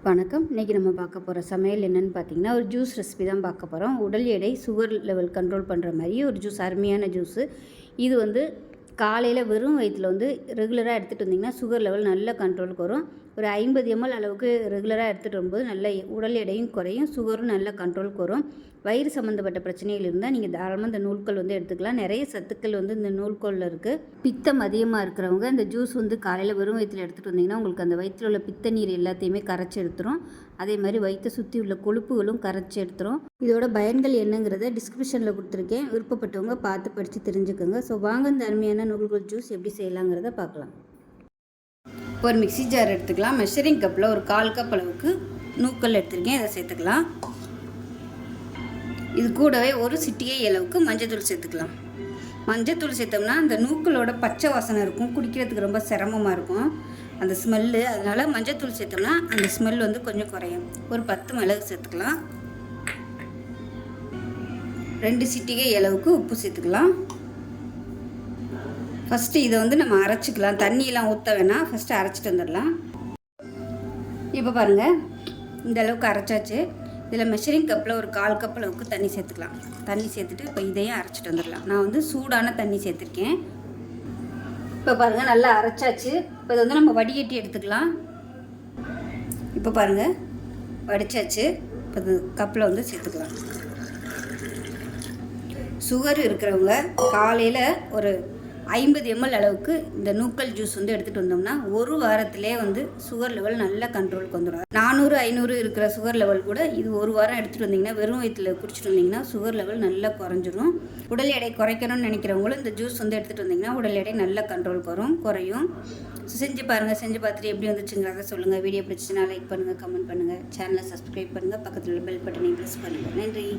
வணக்கம். இன்றைக்கி நம்ம பார்க்க போகிற சமையல் என்னென்னு பார்த்தீங்கன்னா, ஒரு ஜூஸ் ரெசிபி தான் பார்க்க போகிறோம். உடல் எடை, சுகர் லெவல் கண்ட்ரோல் பண்ணுற மாதிரி ஒரு ஜூஸ், அருமையான ஜூஸு. இது காலையில் வெறும் வயிற்றில் ரெகுலராக எடுத்துகிட்டு வந்திங்கன்னா சுகர் லெவல் நல்ல கண்ட்ரோலுக்கு வரும். ஒரு 50 ml அளவுக்கு ரெகுலராக எடுத்துகிட்டு வரும்போது நல்ல உடல் எடையும் குறையும், சுகரும் நல்ல கண்ட்ரோலுக்கு வரும். வயிறு சம்மந்தப்பட்ட பிரச்சனைகள் இருந்தால் நீங்கள் தாராளமாக இந்த நூல்கோல் எடுத்துக்கலாம். நிறைய சத்துக்கள் இந்த நூல்கோலில் இருக்குது. பித்தம் அதிகமாக இருக்கிறவங்க இந்த ஜூஸ் காலையில் வெறும் வயிற்றில் எடுத்துகிட்டு வந்திங்கன்னா உங்களுக்கு அந்த வயிற்றில் உள்ள பித்த நீர் எல்லாத்தையுமே கரைச்சி எடுத்துரும். அதே மாதிரி வயிற்றை சுற்றி உள்ள கொழுப்புகளும் கரைச்சி எடுத்துரும். இதோட பயன்கள் என்னங்கிறத டிஸ்கிரிப்ஷனில் கொடுத்துருக்கேன். விருப்பப்பட்டவங்க பார்த்து படித்து தெரிஞ்சுக்கோங்க. ஸோ வாங்க இந்த அருமையான நூல்கோல் ஜூஸ் எப்படி செய்யலாங்கிறத பார்க்கலாம். ஒரு மிக்ஸி ஜார் எடுத்துக்கலாம். மெஷரிங் கப்பில் ஒரு 1/4 கப் அளவுக்கு நூக்கல் எடுத்துருக்கேன். இதை சேர்த்துக்கலாம். இது கூடவே ஒரு சிட்டிகை அளவுக்கு மஞ்சத்தூள் சேர்த்துக்கலாம். மஞ்சத்தூள் சேர்த்தோம்னா அந்த நூக்களோட பச்சை வாசனை இருக்கும், குடிக்கிறதுக்கு ரொம்ப சிரமமாக இருக்கும் அந்த ஸ்மெல்லு. அதனால் மஞ்சத்தூள் சேர்த்தோம்னா அந்த ஸ்மெல் கொஞ்சம் குறையும். ஒரு 10 மிளகு சேர்த்துக்கலாம். 2 சிட்டிகை அளவுக்கு உப்பு சேர்த்துக்கலாம். ஃபஸ்ட்டு இதை நம்ம அரைச்சிக்கலாம். தண்ணியெலாம் ஊற்ற வேணாம், ஃபஸ்ட்டு அரைச்சிட்டு வந்துடலாம். இப்போ பாருங்கள், இந்த அளவுக்கு அரைச்சாச்சு. இதில் மெஷரிங் கப்பில் ஒரு 1/4 கப் அளவுக்கு தண்ணி சேர்த்துக்கலாம். தண்ணி சேர்த்துட்டு இப்போ இதையும் அரைச்சிட்டு வந்துடலாம். நான் சூடான தண்ணி சேர்த்துருக்கேன். இப்போ பாருங்கள், நல்லா அரைச்சாச்சு. இப்போ இதை நம்ம வடிகட்டி எடுத்துக்கலாம். இப்போ பாருங்கள், வடிச்சாச்சு. இப்போ இது கப்பில் சேர்த்துக்கலாம். சுகர் இருக்கிறவங்க காலையில் ஒரு 50 ml அளவுக்கு இந்த நூக்கல் ஜூஸ் எடுத்துகிட்டு வந்தோம்னா ஒரு வாரத்திலே சுகர் லெவல் நல்ல கண்ட்ரோலுக்கு வந்துடும். 400, 500 இருக்கிற சுகர் லெவல் கூட இது ஒரு வாரம் எடுத்துகிட்டு வந்தீங்கன்னா, வெறும் வயிற்றில் குடிச்சிட்டு வந்தீங்கன்னா சுகர் லெவல் நல்லா குறைஞ்சிரும். உடல் எடை குறைக்கணும்னு நினைக்கிறவங்களும் இந்த ஜூஸ் எடுத்துகிட்டு வந்தீங்கன்னா உடல் எடை நல்ல கண்ட்ரோலுக்கு குறையும். செஞ்சு பாருங்கள். செஞ்சு பார்த்துட்டு எப்படி வந்துச்சுங்கிறத சொல்லுங்கள். வீடியோ பிடிச்சிச்சுன்னா லைக் பண்ணுங்கள், கமெண்ட் பண்ணுங்கள், சேனலை சப்ஸ்கிரைப் பண்ணுங்கள், பக்கத்தில் பெல் பட்டனை ப்ரெஸ் பண்ணுங்கள். நன்றி.